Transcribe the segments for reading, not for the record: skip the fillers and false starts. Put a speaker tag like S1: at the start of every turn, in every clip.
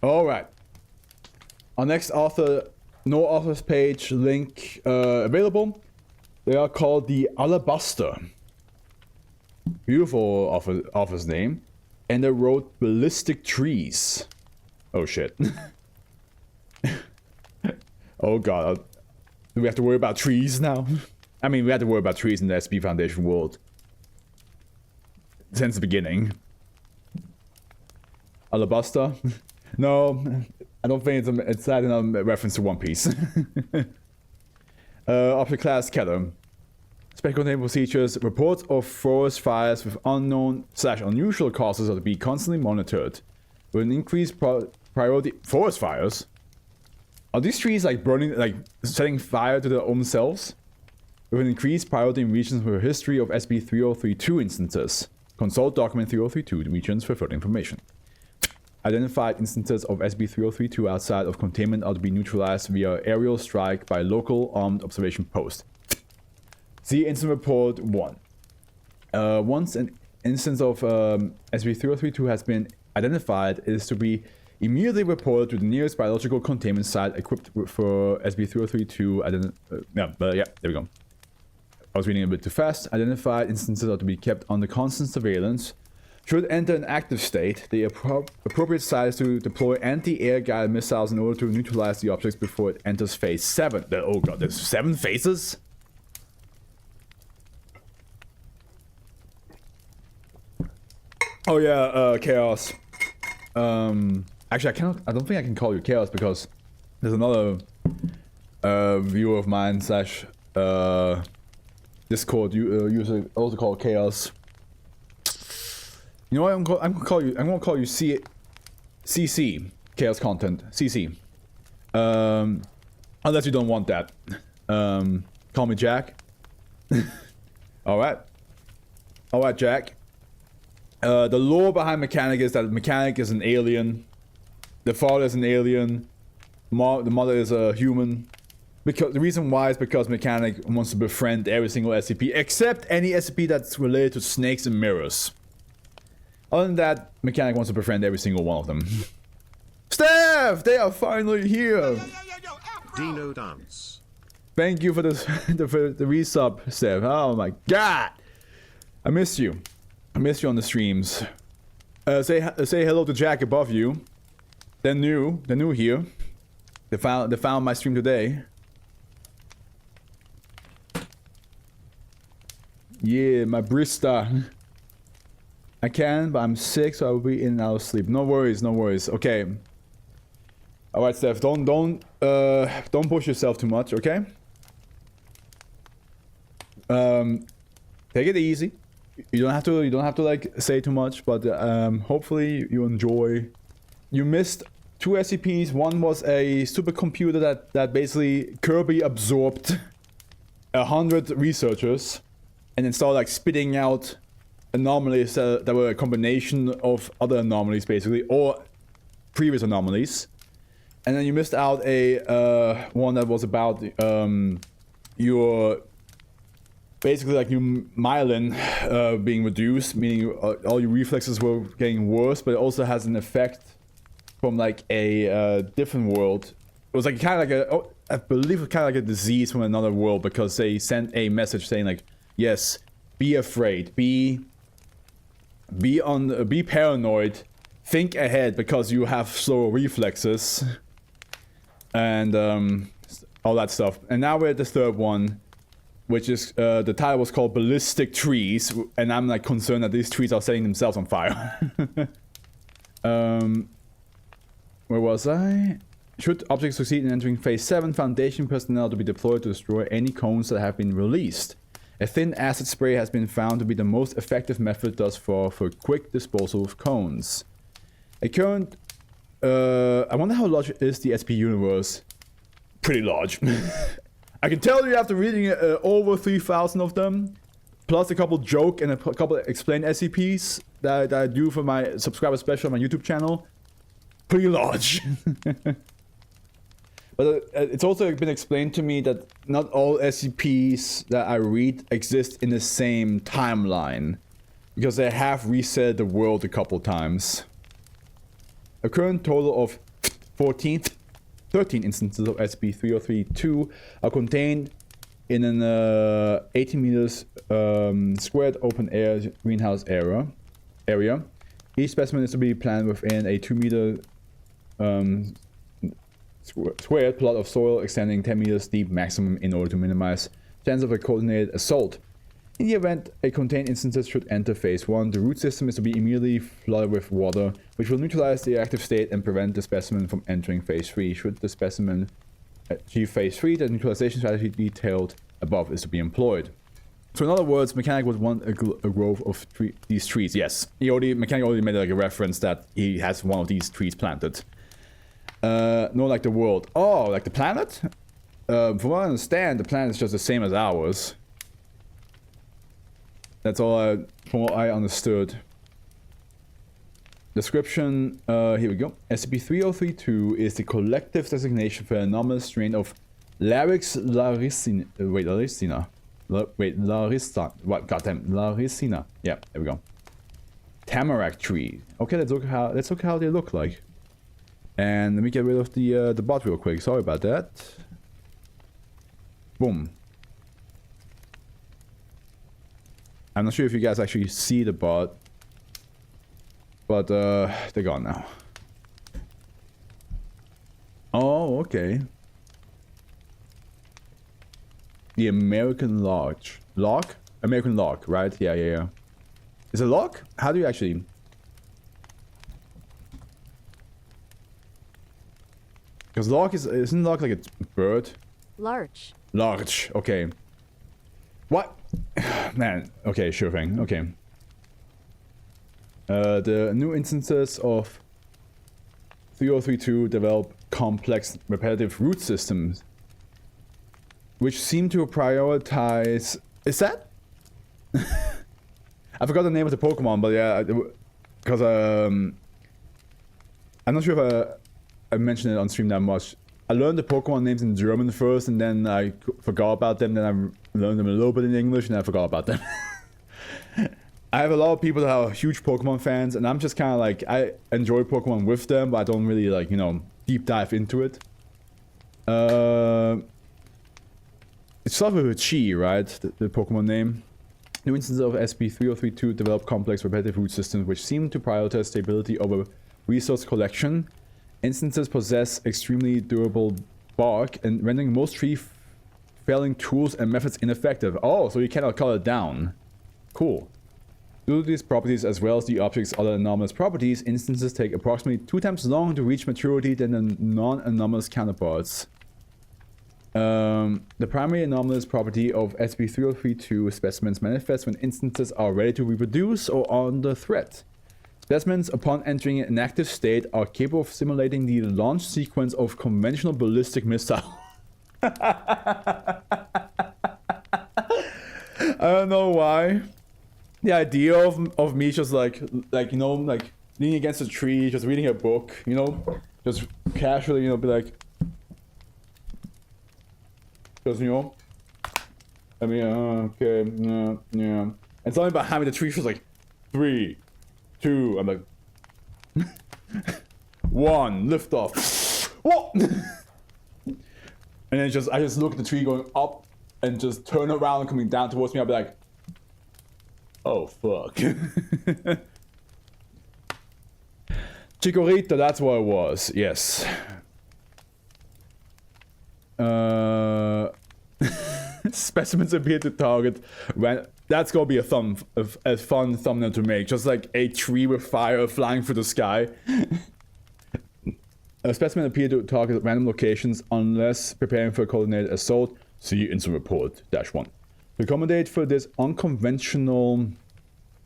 S1: Alright. Our next author, no authors page link available. They are called the Alabaster. Beautiful author's name. And they wrote Ballistic Trees. Oh shit. Oh god. Do we have to worry about trees now? I mean, we have to worry about trees in the SB Foundation world. Since the beginning. Alabaster? No, I don't think it's that in a reference to One Piece. Object class Keller. Special containment procedures. Reports of forest fires with unknown/unusual causes are to be constantly monitored. With an increased priority. Forest fires? Are these trees like burning, like setting fire to their own selves? With an increased priority in regions with a history of SB 3032 instances. Consult document 3032 regions for further information. Identified instances of SB 3032 outside of containment are to be neutralized via aerial strike by local armed observation post. See Incident Report 1. Once an instance of SB 3032 has been identified, it is to be immediately reported to the nearest biological containment site equipped for SB 3032. Yeah, there we go. I was reading a bit too fast. Identified instances are to be kept under constant surveillance. Should enter an active state, the appropriate site is to deploy anti-air guided missiles in order to neutralize the objects before it enters phase 7. Oh god, there's 7 phases? Oh yeah, Chaos. Actually, I don't think I can call you Chaos because there's another viewer of mine slash Discord user also called Chaos. You know what? I'm gonna call you CC Chaos Content CC. Unless you don't want that. Call me Jack. All right, Jack. The lore behind Mechanic is that Mechanic is an alien. The father is an alien. The mother is a human. Because the reason why is because Mechanic wants to befriend every single SCP except any SCP that's related to snakes and mirrors. Other than that, Mechanic wants to befriend every single one of them. Steph! They are finally here!
S2: Dino Dance.
S1: Thank you for the resub, Steph. Oh my god! I miss you. I miss you on the streams. Say hello to Jack above you. They're new here. They found my stream today. Yeah, my Brista. I can, but I'm sick, so I will be in and out of sleep. No worries, no worries. Okay. All right, Steph. Don't push yourself too much, okay? Take it easy. You don't have to like say too much, but hopefully you enjoy. You missed 2 SCPs. One was a supercomputer that basically Kirby absorbed 100 researchers, and then started like spitting out anomalies that were a combination of other anomalies basically, or previous anomalies. And then you missed out a one that was about your basically like your myelin being reduced, meaning all your reflexes were getting worse, but it also has an effect from like a different world. It was like kind of like I believe it's kind of like a disease from another world, because they sent a message saying like, yes, be afraid, be paranoid, think ahead because you have slower reflexes, and all that stuff. And now we're at the third one, which is the title was called Ballistic Trees, and I'm like concerned that these trees are setting themselves on fire. Where was I? Should objects succeed in entering phase 7, Foundation personnel to be deployed to destroy any cones that have been released. A thin acid spray has been found to be the most effective method thus far for quick disposal of cones. A current... I wonder how large is the SP universe? Pretty large. I can tell you after reading over 3,000 of them, plus a couple joke and a couple explained SCPs that I do for my subscriber special on my YouTube channel. Pretty large. But it's also been explained to me that not all SCPs that I read exist in the same timeline, because they have reset the world a couple times. A current total of 13 instances of SB3032 are contained in an 80 meters squared open air greenhouse area. Each specimen is to be planted within a 2 meter squared plot of soil extending 10 meters deep maximum in order to minimize chance of a coordinated assault. In the event a contained instances should enter phase 1, the root system is to be immediately flooded with water, which will neutralize the active state and prevent the specimen from entering phase 3. Should the specimen achieve phase 3, the neutralization strategy detailed above is to be employed. So in other words, Mechanic would want a grove of these trees. Yes, Mechanic already made like a reference that he has one of these trees planted. No, like the world. Oh, like the planet? From what I understand, the planet is just the same as ours. That's all from what I understood. Description, here we go. SCP-3032 is the collective designation for an anomalous strain of Larix laricina. Laricina. Yeah, there we go. Tamarack tree. Okay, let's look how they look like. And let me get rid of the bot real quick. Sorry about that. Boom. I'm not sure if you guys actually see the bot, but they're gone now. Oh, okay. The American Lodge. Log? American log, right? Yeah. Is it log? How do you actually... Because log isn't log like a bird?
S3: Larch.
S1: Larch, okay. What? Man, okay, sure thing, okay. The new instances of 3032 develop complex repetitive root systems, which seem to prioritize... Is that? I forgot the name of the Pokemon, but yeah, because I'm not sure if I mentioned it on stream that much. I learned the Pokemon names in German first, and then I forgot about them. Then I learned them a little bit in English, and I forgot about them. I have a lot of people that are huge Pokemon fans, and I'm just kind of like, I enjoy Pokemon with them, but I don't really like, you know, deep dive into it. It starts with a Chi, right? The Pokemon name. New instances of SCP-3032 develop complex repetitive root systems which seem to prioritize stability over resource collection. Instances possess extremely durable bark and rendering most tree felling tools and methods ineffective. Oh, so you cannot cut it down. Cool. Due to these properties as well as the object's other anomalous properties, instances take approximately 2 times longer to reach maturity than the non-anomalous counterparts. The primary anomalous property of SCP-3032 specimens manifests when instances are ready to reproduce or under threat. Specimens, upon entering an active state, are capable of simulating the launch sequence of conventional ballistic missile. I don't know why. The idea of me just like you know, like leaning against a tree, just reading a book, you know, just casually, you know, be like, just, you know, I mean, okay, yeah. And something about having the tree just like 3, 2, I'm like 1, lift off. What? And then I just look at the tree going up and just turn around and coming down towards me. I'll be like, oh fuck. Chikorita, that's what it was. Yes. Specimens appear to target when that's gonna be a fun thumbnail to make. Just like a tree with fire flying through the sky. A specimen appear to target random locations unless preparing for a coordinated assault. See incident report -1. To accommodate for this unconventional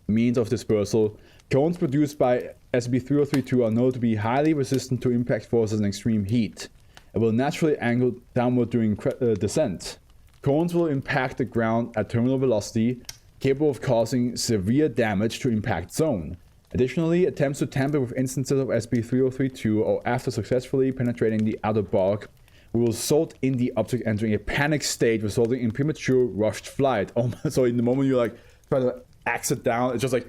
S1: means of dispersal, cones produced by SCP-3032 are known to be highly resistant to impact forces and extreme heat, and will naturally angle downward during descent. Cones will impact the ground at terminal velocity, capable of causing severe damage to impact zone. Additionally, attempts to tamper with instances of SCP-3032 or after successfully penetrating the outer bark will result in the object entering a panic state, resulting in premature rushed flight. Oh, so in the moment you like try to axe it down, it's just like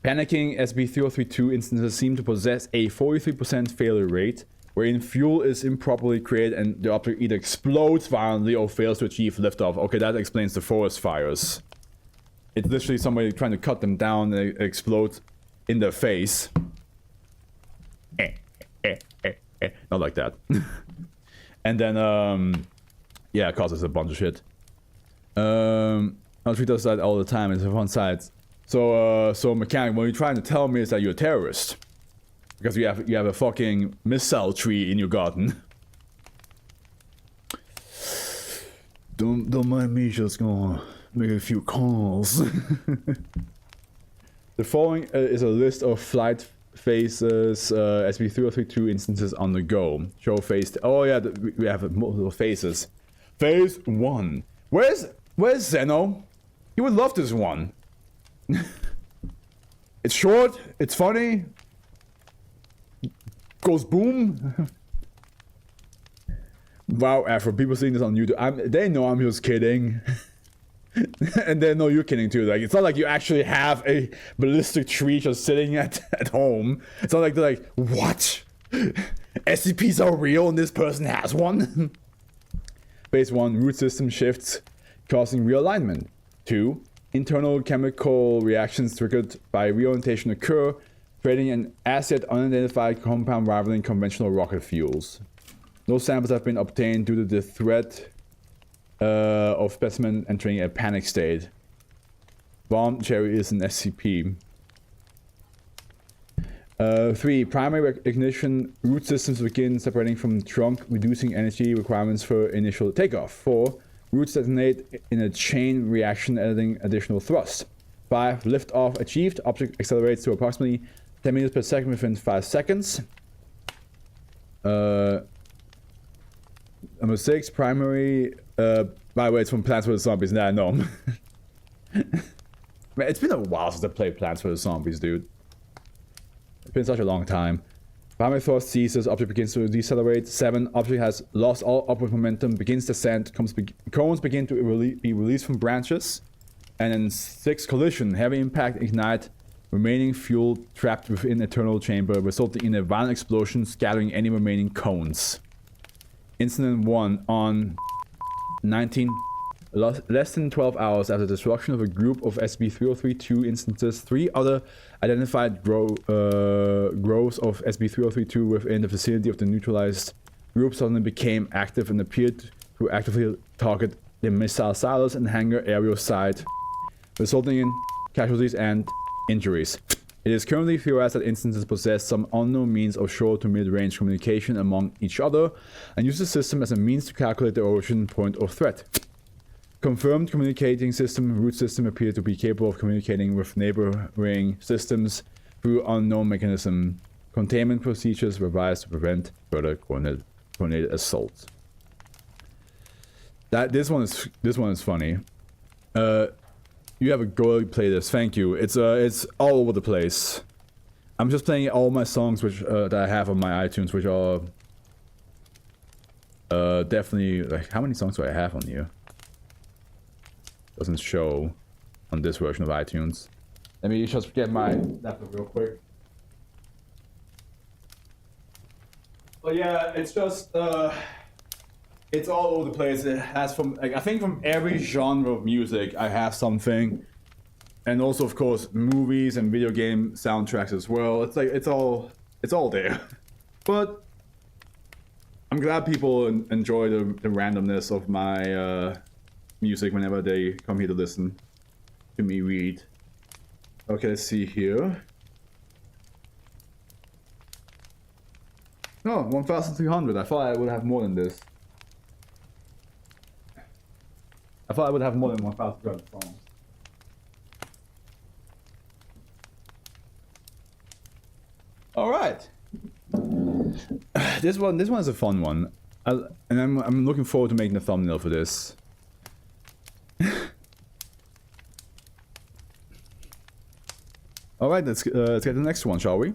S1: Panicking SB3032 instances seem to possess a 43% failure rate, wherein fuel is improperly created and the object either explodes violently or fails to achieve liftoff. Okay, that explains the forest fires. It's literally somebody trying to cut them down and it explodes in their face. Not like that. And then, yeah, it causes a bunch of shit. I'll treat does that all the time. It's a fun side. So mechanic, what you're trying to tell me is that you're a terrorist. Because you have a fucking missile tree in your garden. Don't mind me, just gonna make a few calls. The following is a list of flight phases, SB3032 instances on the go. Show phase. Oh yeah, we have multiple phases. Phase 1. Where's Zeno? He would love this one. It's short. It's funny. Goes boom. Wow, Afro. People seeing this on YouTube. They know I'm just kidding. And they know you're kidding too. Like, it's not like you actually have a ballistic tree just sitting at home. It's not like they're like, what? SCPs are real and this person has one? Phase 1, root system shifts causing realignment. 2, internal chemical reactions triggered by reorientation occur, creating an as yet unidentified compound rivaling conventional rocket fuels. No samples have been obtained due to the threat of specimen entering a panic state. Bomb cherry is an SCP. 3. Primary ignition. Root systems begin separating from the trunk, reducing energy requirements for initial takeoff. 4. Roots detonate in a chain reaction, adding additional thrust. 5. Liftoff achieved. Object accelerates to approximately 10 meters per second within 5 seconds. Number 6. Primary... by the way, it's from Plants vs. Zombies. Nah, no. Man, it's been a while since I played Plants vs. Zombies, dude. It's been such a long time. Primary thrust ceases, object begins to decelerate. 7. Object has lost all upward momentum, begins descent, cones begin to be released from branches. And then 6. Collision, heavy impact, ignite, remaining fuel trapped within internal chamber, resulting in a violent explosion, scattering any remaining cones. Incident 1 on 19, less than 12 hours after the destruction of a group of SB3032 instances, 3 other identified groves of SB3032 within the vicinity of the neutralized group suddenly became active and appeared to actively target the missile silos and hangar area site, resulting in casualties and injuries. It is currently theorized that instances possess some unknown means of short to mid-range communication among each other and use the system as a means to calculate the origin point of threat. Confirmed communicating system, root system appear to be capable of communicating with neighboring systems through unknown mechanism. Containment procedures revised to prevent further coordinated assaults. This one is funny. You have a go play this. Thank you. It's all over the place. I'm just playing all my songs which that I have on my iTunes, which are definitely like, how many songs do I have on here? Doesn't show on this version of iTunes. Let me just get my laptop real quick. But yeah, it's just it's all over the place. It has from, like, I think from every genre of music I have something, and also of course movies and video game soundtracks as well. It's like it's all there. But I'm glad people enjoy the randomness of my music whenever they come here to listen to me read. Okay, let's see here. No, 1,300. I thought I would have more than this. I thought I would have more than 1,300 songs. All right. This one is a fun one, and I'm looking forward to making a thumbnail for this. All right, let's get to the next one, shall we?